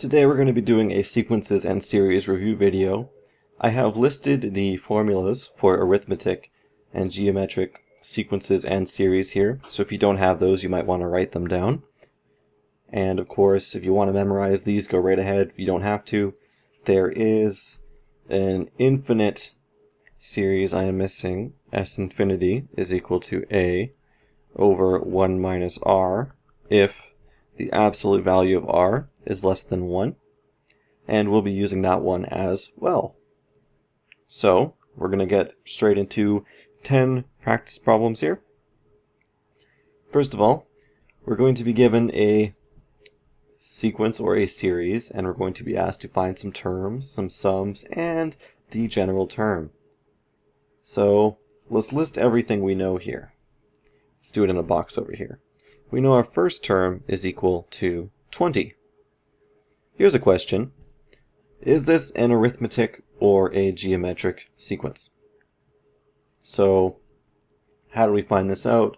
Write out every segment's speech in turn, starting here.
Today we're going to be doing a sequences and series review video. I have listed the formulas for arithmetic and geometric sequences and series here, so if you don't have those you might want to write them down. And of course, if you want to memorize these, go right ahead. You don't have to. There is an infinite series I am missing. S infinity is equal to a over 1 minus r if the absolute value of r is less than 1, and we'll be using that one as well. So we're going to get straight into 10 practice problems here. First of all, we're going to be given a sequence or a series, and we're going to be asked to find some terms, some sums, and the general term. So let's list everything we know here. Let's do it in a box over here. We know our first term is equal to 20. Here's a question. Is this an arithmetic or a geometric sequence? So how do we find this out?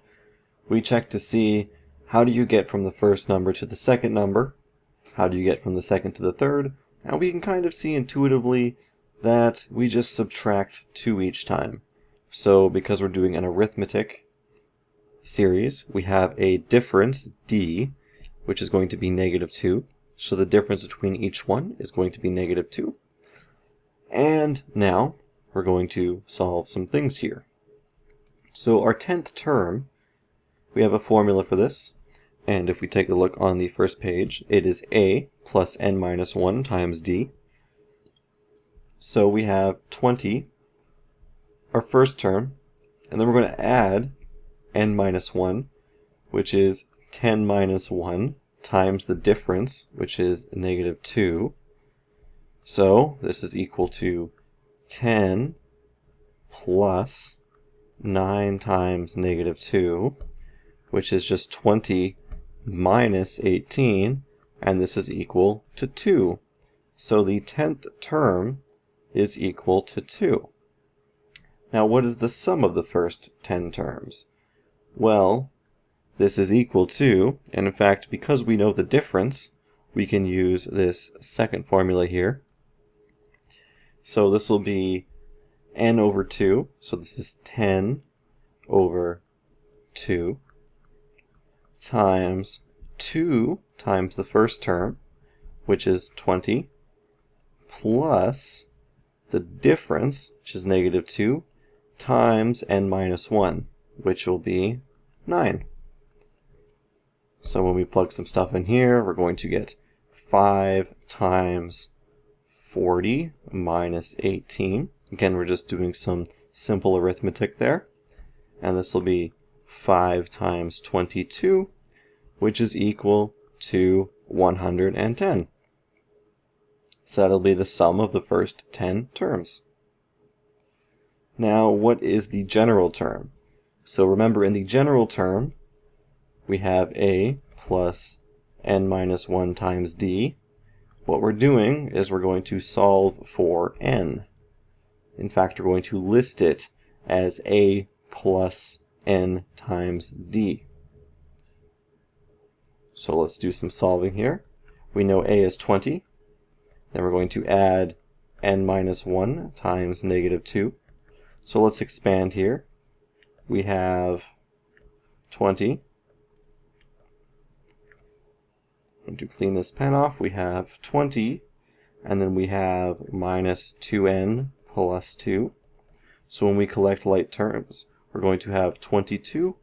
We check to see how do you get from the first number to the second number, how do you get from the second to the third, and we can kind of see intuitively that we just subtract 2 each time. So because we're doing an arithmetic series, we have a difference, d, which is going to be -2. So the difference between each one is going to be -2. And now we're going to solve some things here. So our 10th term, we have a formula for this. And if we take a look on the first page, it is a plus n minus 1 times d. So we have 20, our first term, and then we're going to add n minus 1, which is 10 minus 1 times the difference, which is -2. So this is equal to 10 plus 9 times -2, which is just 20 minus 18, and this is equal to 2. So the 10th term is equal to 2. Now what is the sum of the first 10 terms? Well, this is equal to, and in fact, because we know the difference, we can use this second formula here. So this will be n over 2, so this is 10 over 2, times 2 times the first term, which is 20, plus the difference, which is -2, times n minus 1, which will be 9. So when we plug some stuff in here, we're going to get 5 times 40 minus 18. Again, we're just doing some simple arithmetic there. And this will be 5 times 22, which is equal to 110. So that'll be the sum of the first 10 terms. Now, what is the general term? So remember, in the general term, we have a plus n minus 1 times d. What we're doing is we're going to solve for n. In fact, we're going to list it as a plus n times d. So let's do some solving here. We know a is 20. Then we're going to add n minus 1 times -2. So let's expand here. We have 20. And to clean this pen off, we have 20, and then we have minus 2n plus 2. So when we collect like terms, we're going to have 22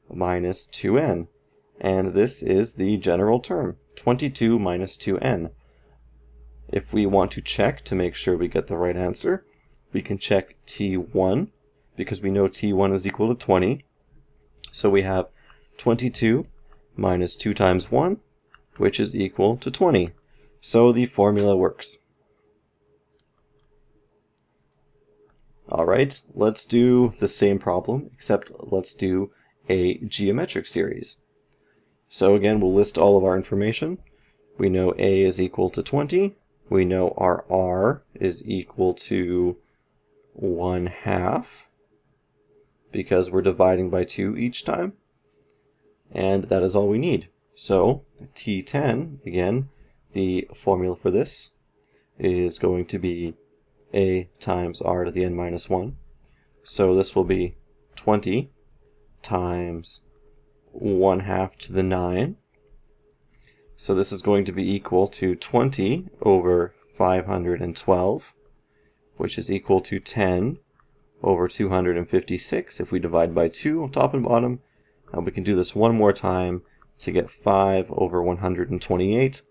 minus 2n. And this is the general term, 22 minus 2n. If we want to check to make sure we get the right answer, we can check t1, because we know t1 is equal to 20. So we have 22 minus 2 times 1, which is equal to 20. So the formula works. Alright, let's do the same problem, except let's do a geometric series. So again, we'll list all of our information. We know a is equal to 20. We know our r is equal to 1/2, because we're dividing by 2 each time. And that is all we need. So t10, again, the formula for this is going to be a times r to the n minus 1. So this will be 20 times 1/2 to the 9. So this is going to be equal to 20 over 512, which is equal to 10 over 256 if we divide by 2 on top and bottom. And we can do this one more time to get 5 over 128.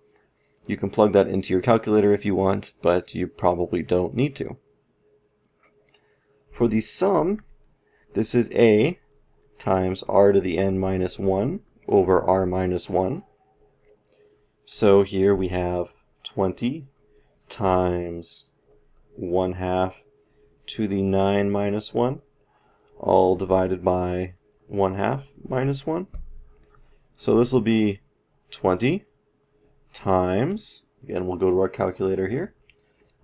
You can plug that into your calculator if you want, but you probably don't need to. For the sum, this is a times r to the n minus 1 over r minus 1. So here we have 20 times 1/2 to the 9 minus 1, all divided by 1/2 minus 1. So this will be 20 times, again we'll go to our calculator here,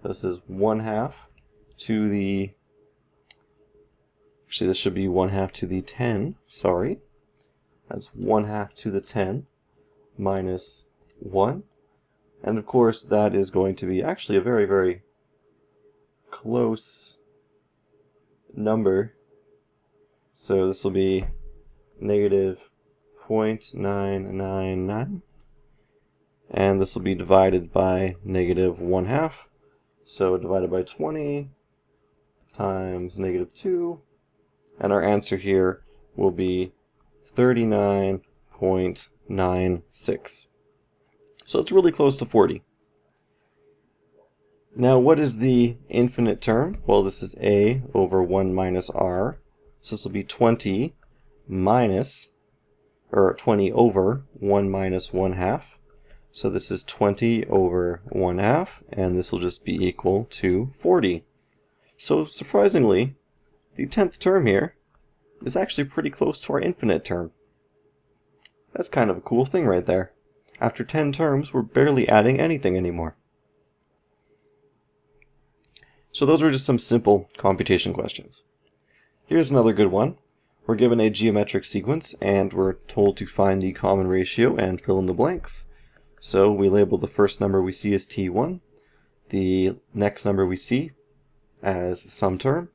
this is 1/2 to the, actually this should be 1/2 to the 10, sorry. That's 1/2 to the 10 minus 1. And of course that is going to be actually a very, very close number. So this will be negative 0.999. And this will be divided by negative 1/2. So divided by 20 times negative 2. And our answer here will be 39.96. So it's really close to 40. Now what is the infinite term? Well, this is a over 1 minus r. So this will be 20 minus, or 20 over 1 minus 1/2. So this is 20 over 1/2, and this will just be equal to 40. So surprisingly, the 10th term here is actually pretty close to our infinite term. That's kind of a cool thing right there. After 10 terms, we're barely adding anything anymore. So those were just some simple computation questions. Here's another good one. We're given a geometric sequence and we're told to find the common ratio and fill in the blanks. So we label the first number we see as t1, the next number we see as some term.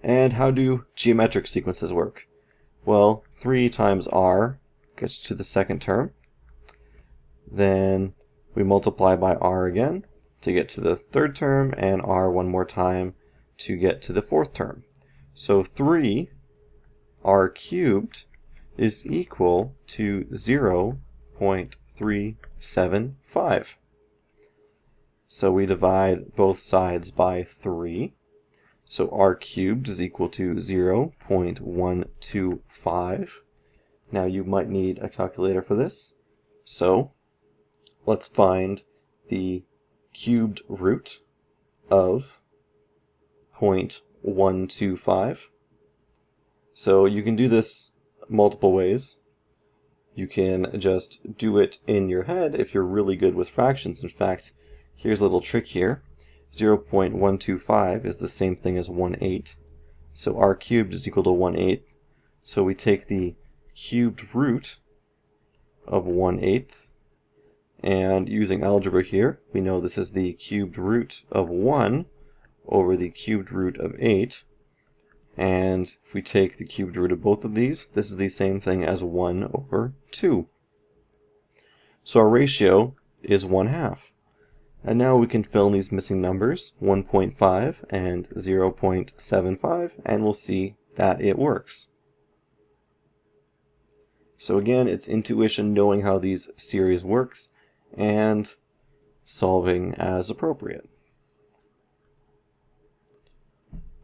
And how do geometric sequences work? Well, 3 times r gets to the second term. Then we multiply by r again to get to the third term, and r one more time to get to the fourth term. So 3r cubed is equal to 0.375. So we divide both sides by 3. So r cubed is equal to 0.125. Now you might need a calculator for this. So let's find the cubed root of 0.125. So you can do this multiple ways. You can just do it in your head if you're really good with fractions. In fact, here's a little trick here. 0.125 is the same thing as 1/8. So r cubed is equal to 1/8. So we take the cubed root of 1/8. And using algebra here, we know this is the cubed root of 1 over the cubed root of 8. And if we take the cubed root of both of these, this is the same thing as 1 over 2. So our ratio is 1/2. And now we can fill in these missing numbers, 1.5 and 0.75, and we'll see that it works. So again, it's intuition, knowing how these series works, and solving as appropriate.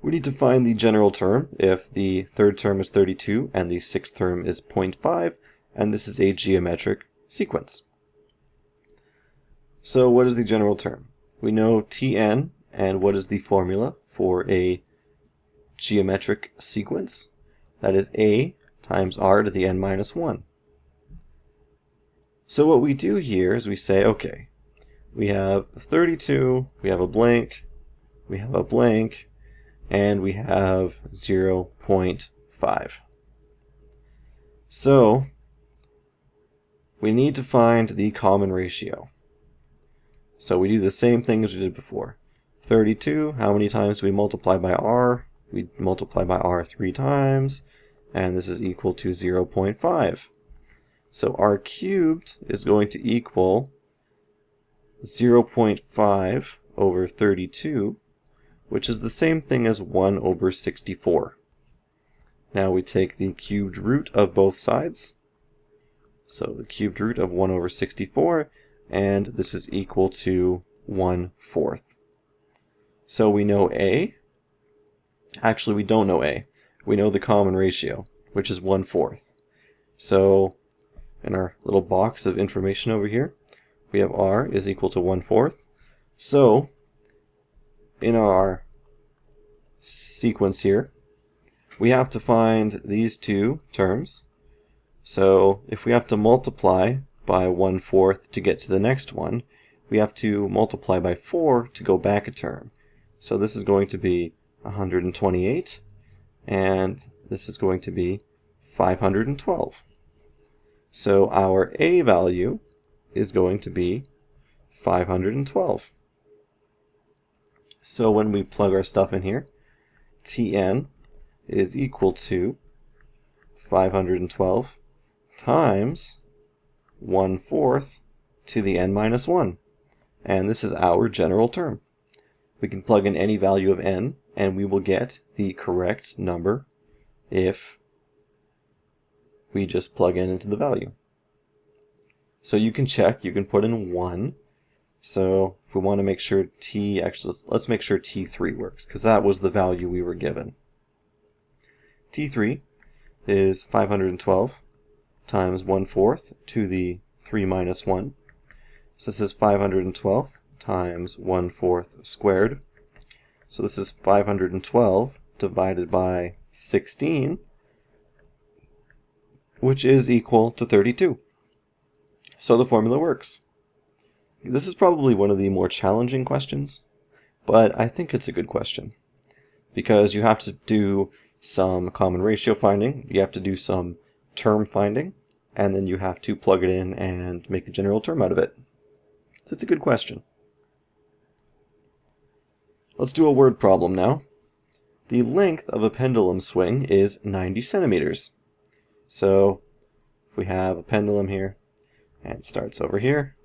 We need to find the general term if the third term is 32 and the sixth term is 0.5, and this is a geometric sequence. So what is the general term? We know Tn, and what is the formula for a geometric sequence? That is a times r to the n minus 1. So what we do here is we say, okay, we have 32, we have a blank, we have a blank, and we have 0.5. So we need to find the common ratio. So we do the same thing as we did before. 32, how many times do we multiply by r? We multiply by r 3 times, and this is equal to 0.5. So r cubed is going to equal 0.5 over 32, which is the same thing as 1 over 64. Now we take the cubed root of both sides. So the cubed root of 1 over 64, and this is equal to 1/4. So we know A. Actually, we don't know A. We know the common ratio, which is 1/4. So in our little box of information over here, we have R is equal to 1/4. So in our sequence here, we have to find these two terms. So if we have to multiply by 1/4 to get to the next one, we have to multiply by 4 to go back a term. So this is going to be 128, and this is going to be 512. So our A value is going to be 512. So when we plug our stuff in here, Tn is equal to 512 times 1/4 to the n minus 1. And this is our general term. We can plug in any value of n, and we will get the correct number if we just plug in into the value. So you can check, you can put in 1. So if we want to make sure let's make sure T3 works, because that was the value we were given. T3 is 512 times 1/4 to the 3 minus 1. So this is 512 times 1/4 squared. So this is 512 divided by 16, which is equal to 32. So the formula works. This is probably one of the more challenging questions, but I think it's a good question, because you have to do some common ratio finding, you have to do some term finding, and then you have to plug it in and make a general term out of it. So it's a good question. Let's do a word problem now. The length of a pendulum swing is 90 centimeters. So if we have a pendulum here, and it starts over here,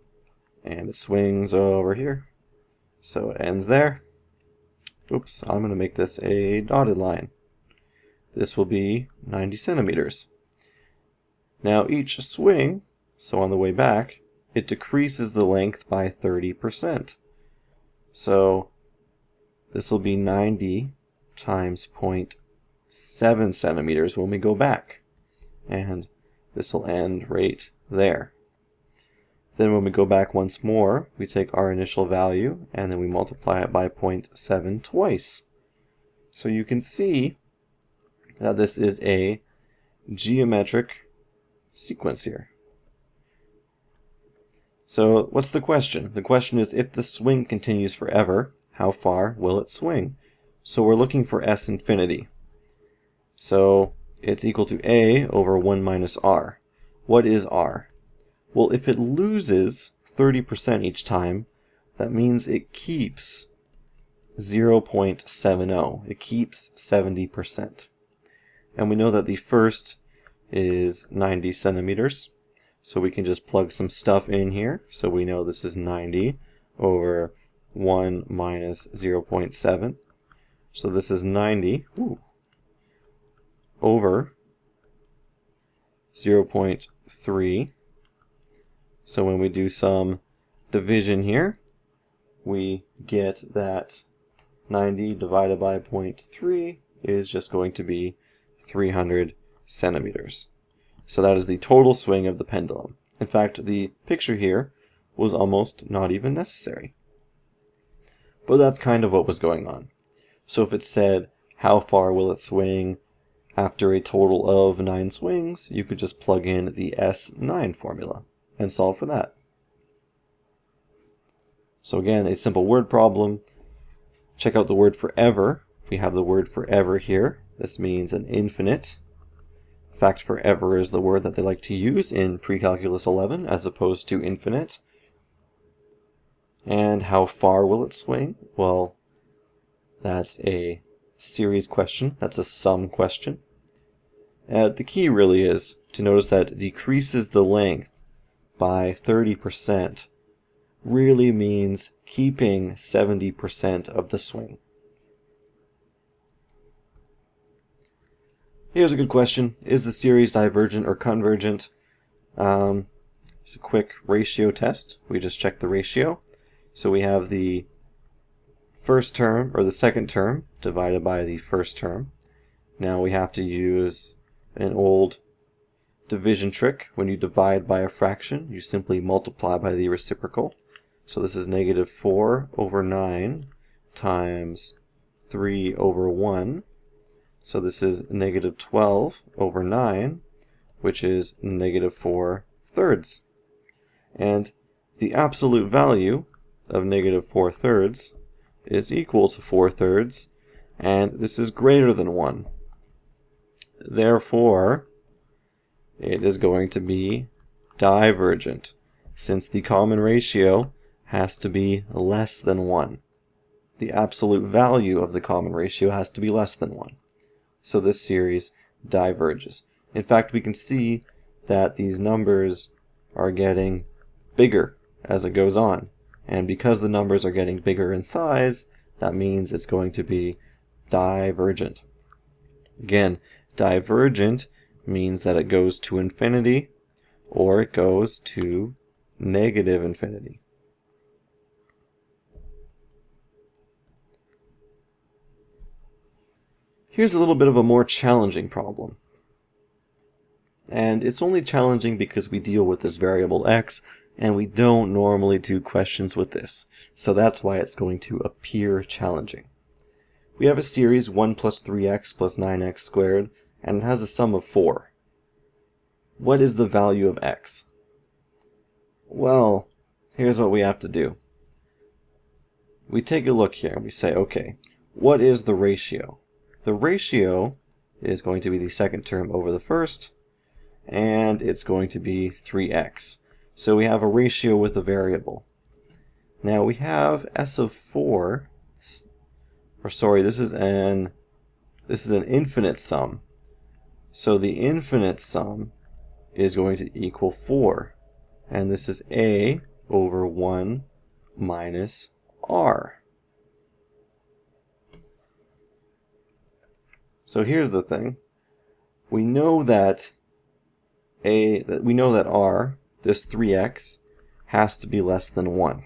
and it swings over here, so it ends there. Oops, I'm going to make this a dotted line. This will be 90 centimeters. Now each swing, so on the way back, it decreases the length by 30%. So this will be 90 times 0.7 centimeters when we go back. And this will end right there. Then when we go back once more, we take our initial value and then we multiply it by 0.7 twice. So you can see that this is a geometric sequence here. So what's the question? The question is, if the swing continues forever, how far will it swing? So we're looking for S infinity. So it's equal to A over 1 minus R. What is R? Well, if it loses 30% each time, that means it keeps 0.70. It keeps 70%. And we know that the first is 90 centimeters. So we can just plug some stuff in here. So we know this is 90 over 1 minus 0.7. So this is 90 over 0.3. So when we do some division here, we get that 90 divided by 0.3 is just going to be 300 centimeters. So that is the total swing of the pendulum. In fact, the picture here was almost not even necessary. But that's kind of what was going on. So if it said, how far will it swing after a total of 9 swings, you could just plug in the S9 formula and solve for that. So again, a simple word problem. Check out the word forever. We have the word forever here. This means an infinite. In fact, forever is the word that they like to use in Precalculus 11 as opposed to infinite. And how far will it swing? Well, that's a series question. That's a sum question. The key really is to notice that decreases the length by 30% really means keeping 70% of the swing. Here's a good question. Is the series divergent or convergent? It's a quick ratio test. We just check the ratio. So we have the first term, or the second term, divided by the first term. Now we have to use an old division trick. When you divide by a fraction, you simply multiply by the reciprocal. So this is negative 4 over 9 times 3 over 1. So this is negative 12 over 9, which is negative 4 thirds. And the absolute value of negative 4 thirds is equal to 4 thirds, and this is greater than 1. Therefore, it is going to be divergent, since the common ratio has to be less than 1. The absolute value of the common ratio has to be less than 1. So this series diverges. In fact, we can see that these numbers are getting bigger as it goes on. And because the numbers are getting bigger in size, that means it's going to be divergent. Again, divergent means that it goes to infinity or it goes to negative infinity. Here's a little bit of a more challenging problem. And it's only challenging because we deal with this variable x, and we don't normally do questions with this. So that's why it's going to appear challenging. We have a series 1 plus 3x plus 9x squared, and it has a sum of 4. What is the value of x? Well, here's what we have to do. We take a look here and we say, okay, what is the ratio? The ratio is going to be the second term over the first, and it's going to be 3x. So we have a ratio with a variable. Now we have s of 4, or sorry, this is an infinite sum. So the infinite sum is going to equal 4. And this is a over 1 minus r. So here's the thing. We know that r, this 3x, has to be less than 1.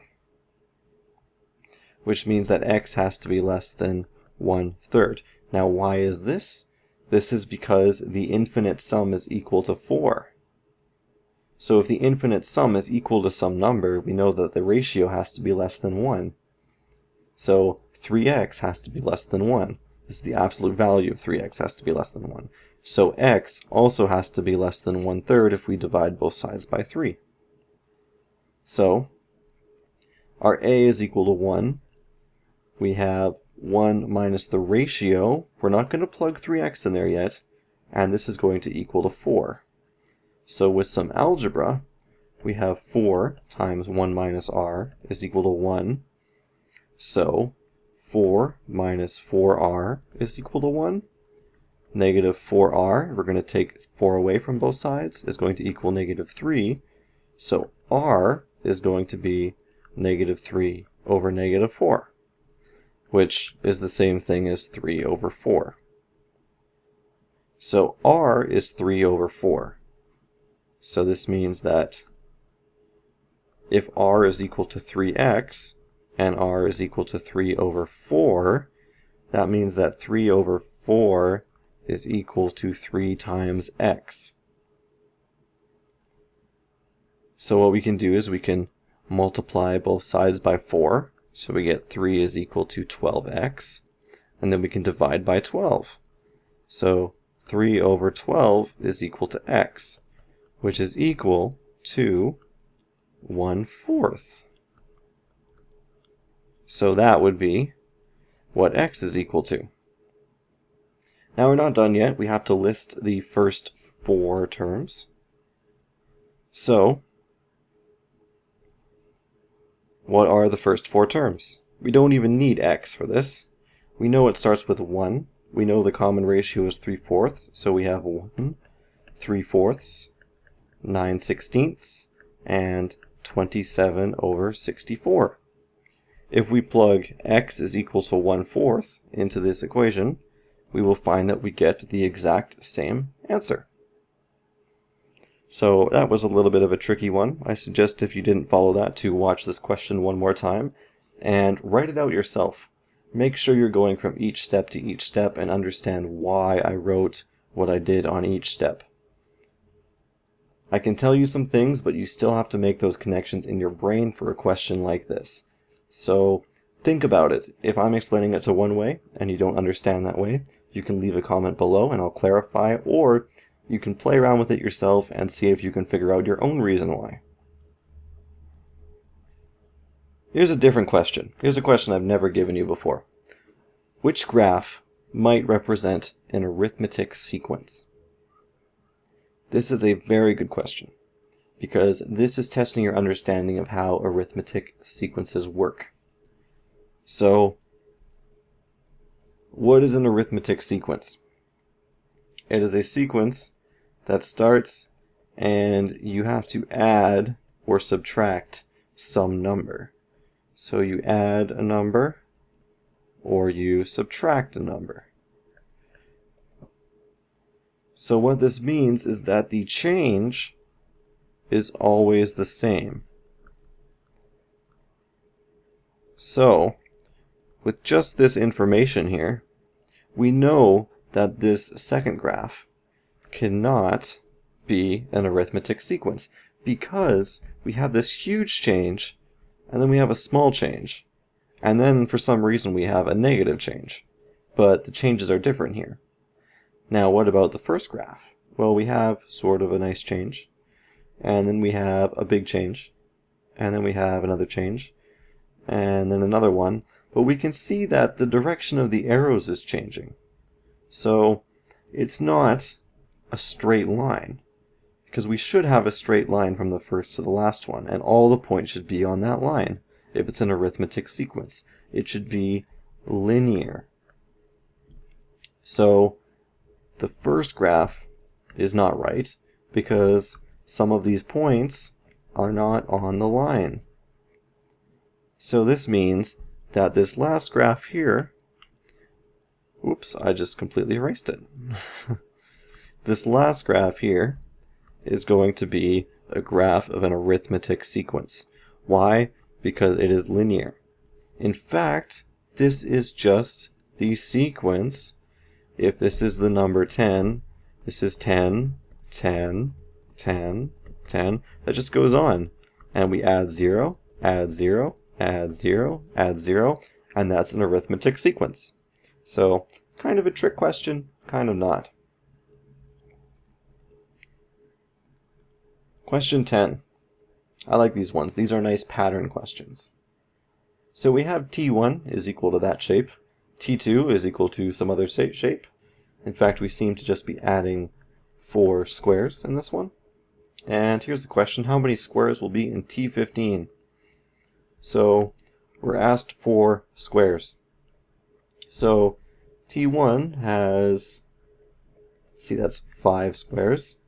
Which means that x has to be less than 1/3. Now why is this? This is because the infinite sum is equal to 4. So if the infinite sum is equal to some number, we know that the ratio has to be less than 1. So 3x has to be less than 1. This is the absolute value of 3x has to be less than 1. So x also has to be less than 1/3 if we divide both sides by 3. So our a is equal to 1. We have 1 minus the ratio. We're not going to plug 3x in there yet. And this is going to equal to 4. So with some algebra, we have 4 times 1 minus r is equal to 1. So 4 minus 4r is equal to 1. Negative 4r, we're going to take 4 away from both sides, is going to equal negative 3. So r is going to be negative 3 over negative 4, which is the same thing as 3 over 4. So r is 3 over 4. So this means that if r is equal to 3x, and r is equal to 3 over 4, that means that 3 over 4 is equal to 3 times x. So what we can do is we can multiply both sides by 4, so we get 3 is equal to 12x, and then we can divide by 12. So 3 over 12 is equal to x, which is equal to 1/4. So that would be what x is equal to. Now we're not done yet. We have to list the first 4 terms. So What are the first four terms? We don't even need x for this. We know it starts with 1. We know the common ratio is 3/4, so we have 1, 3/4, 9/16, and 27/64. If we plug x is equal to 1/4 into this equation, we will find that we get the exact same answer. So that was a little bit of a tricky one. I suggest if you didn't follow that to watch this question one more time and write it out yourself. Make sure you're going from each step to each step and understand why I wrote what I did on each step. I can tell you some things, but you still have to make those connections in your brain for a question like this. So think about it. If I'm explaining it to one way and you don't understand that way, you can leave a comment below and I'll clarify, or you can play around with it yourself and see if you can figure out your own reason why. Here's a different question. Here's a question I've never given you before. Which graph might represent an arithmetic sequence? This is a very good question, because this is testing your understanding of how arithmetic sequences work. So, what is an arithmetic sequence? It is a sequence that starts and you have to add or subtract some number. So you add a number or you subtract a number. So what this means is that the change is always the same. So, with just this information here, we know that this second graph cannot be an arithmetic sequence because we have this huge change and then we have a small change and then for some reason we have a negative change, but the changes are different here. Now what about the first graph? Well, we have sort of a nice change, and then we have a big change, and then we have another change, and then another one, but we can see that the direction of the arrows is changing. So it's not a straight line, because we should have a straight line from the first to the last one, and all the points should be on that line. If it's an arithmetic sequence, it should be linear. So the first graph is not right because some of these points are not on the line. So this means that this last graph here, oops, I just completely erased it. This last graph here is going to be a graph of an arithmetic sequence. Why? Because it is linear. In fact, this is just the sequence. If this is the number 10, this is 10, 10, 10, 10. That just goes on. And we add 0, add 0, add 0, add 0, and that's an arithmetic sequence. So, kind of a trick question, kind of not. Question 10. I like these ones. These are nice pattern questions. So we have T1 is equal to that shape. T2 is equal to some other shape. In fact, we seem to just be adding 4 squares in this one. And here's the question, how many squares will be in T15? So we're asked for squares. So T1 has, let's see, that's 5 squares.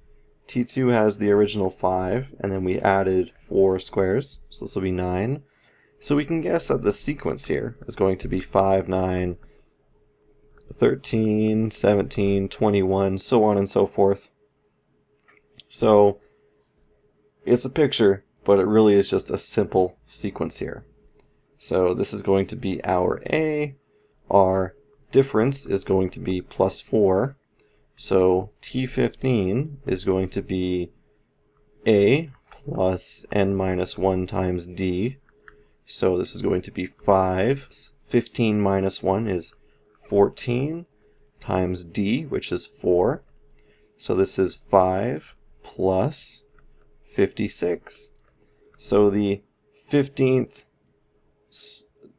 T2 has the original 5, and then we added 4 squares, so this will be 9. So we can guess that the sequence here is going to be 5, 9, 13, 17, 21, so on and so forth. So it's a picture, but it really is just a simple sequence here. So this is going to be our A. Our difference is going to be plus 4. So T15 is going to be A plus n minus 1 times D. So this is going to be 5. 15 minus 1 is 14 times D, which is 4. So this is 5 plus 56. So the 15th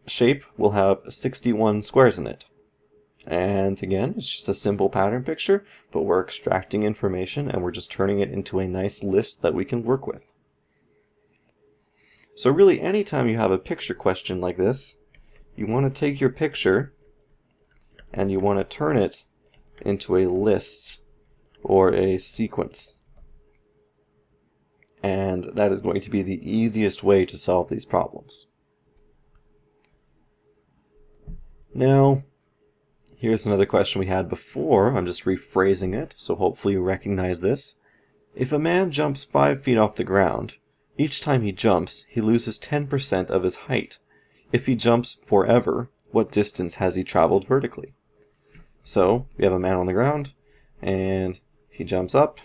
shape will have 61 squares in it. And again, it's just a simple pattern picture, but we're extracting information and we're just turning it into a nice list that we can work with. So really, anytime you have a picture question like this, you want to take your picture and you want to turn it into a list or a sequence. And that is going to be the easiest way to solve these problems. Now, here's another question we had before. I'm just rephrasing it, so hopefully you recognize this. If a man jumps 5 feet off the ground, each time he jumps, he loses 10% of his height. If he jumps forever, what distance has he traveled vertically? So, we have a man on the ground, and he jumps up,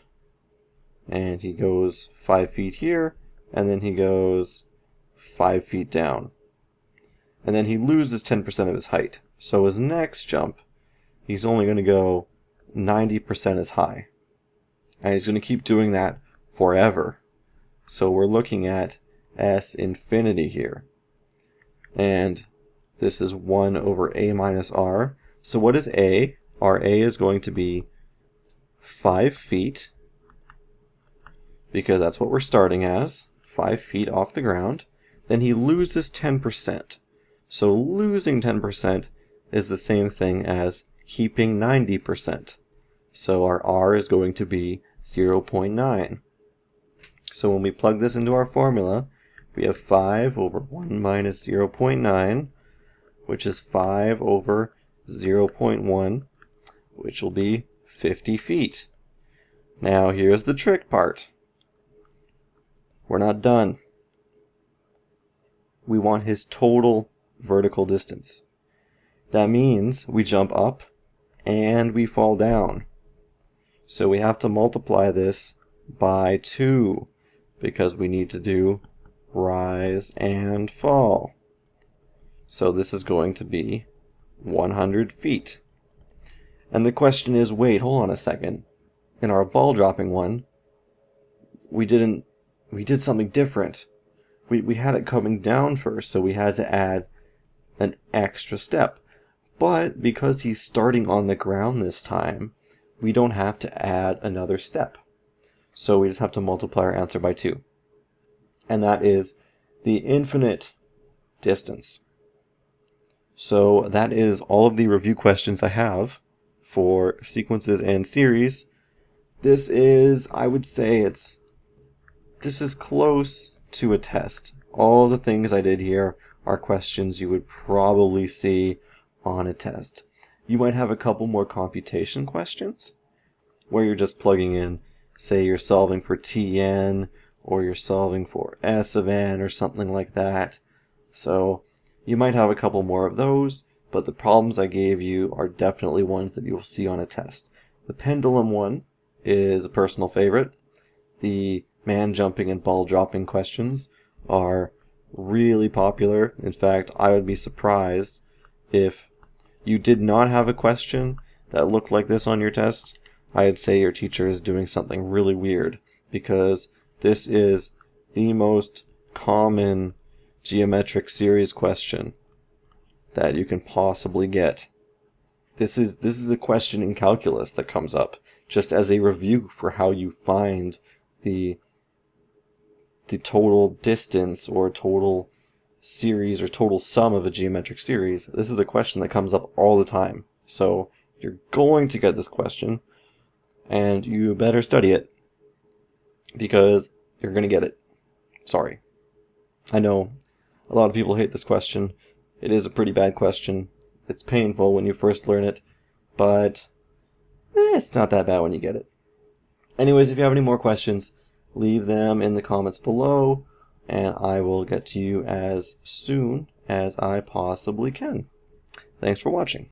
and he goes 5 feet here, and then he goes 5 feet down. And then he loses 10% of his height. So his next jump, he's only going to go 90% as high. And he's going to keep doing that forever. So we're looking at S infinity here. And this is 1 over A minus R. So what is A? Our A is going to be 5 feet, because that's what we're starting as, 5 feet off the ground. Then he loses 10%. So losing 10% is the same thing as keeping 90%. So our R is going to be 0.9. So when we plug this into our formula, we have 5 over 1 minus 0.9, which is 5 over 0.1, which will be 50 feet. Now here's the trick part. We're not done. We want his total vertical distance. That means we jump up and we fall down. So we have to multiply this by 2 because we need to do rise and fall. So this is going to be 100 feet. And the question is, wait, hold on a second. In our ball dropping one, we did something different. We had it coming down first, so we had to add an extra step. But because he's starting on the ground this time, we don't have to add another step. So we just have to multiply our answer by 2. And that is the infinite distance. So that is all of the review questions I have for sequences and series. This is, I would say this is close to a test. All the things I did here are questions you would probably see on a test. You might have a couple more computation questions where you're just plugging in, say you're solving for Tn or you're solving for S of n or something like that. So you might have a couple more of those, but the problems I gave you are definitely ones that you will see on a test. The pendulum one is a personal favorite. The man jumping and ball dropping questions are really popular. In fact, I would be surprised if you did not have a question that looked like this on your test. I'd say your teacher is doing something really weird, because this is the most common geometric series question that you can possibly get. This is a question in calculus that comes up just as a review for how you find the total distance or total series or total sum of a geometric series. This is a question that comes up all the time. So you're going to get this question, and you better study it, because you're going to get it. Sorry. I know a lot of people hate this question. It is a pretty bad question. It's painful when you first learn it, but it's not that bad when you get it. Anyways, if you have any more questions, leave them in the comments below, and I will get to you as soon as I possibly can. Thanks for watching.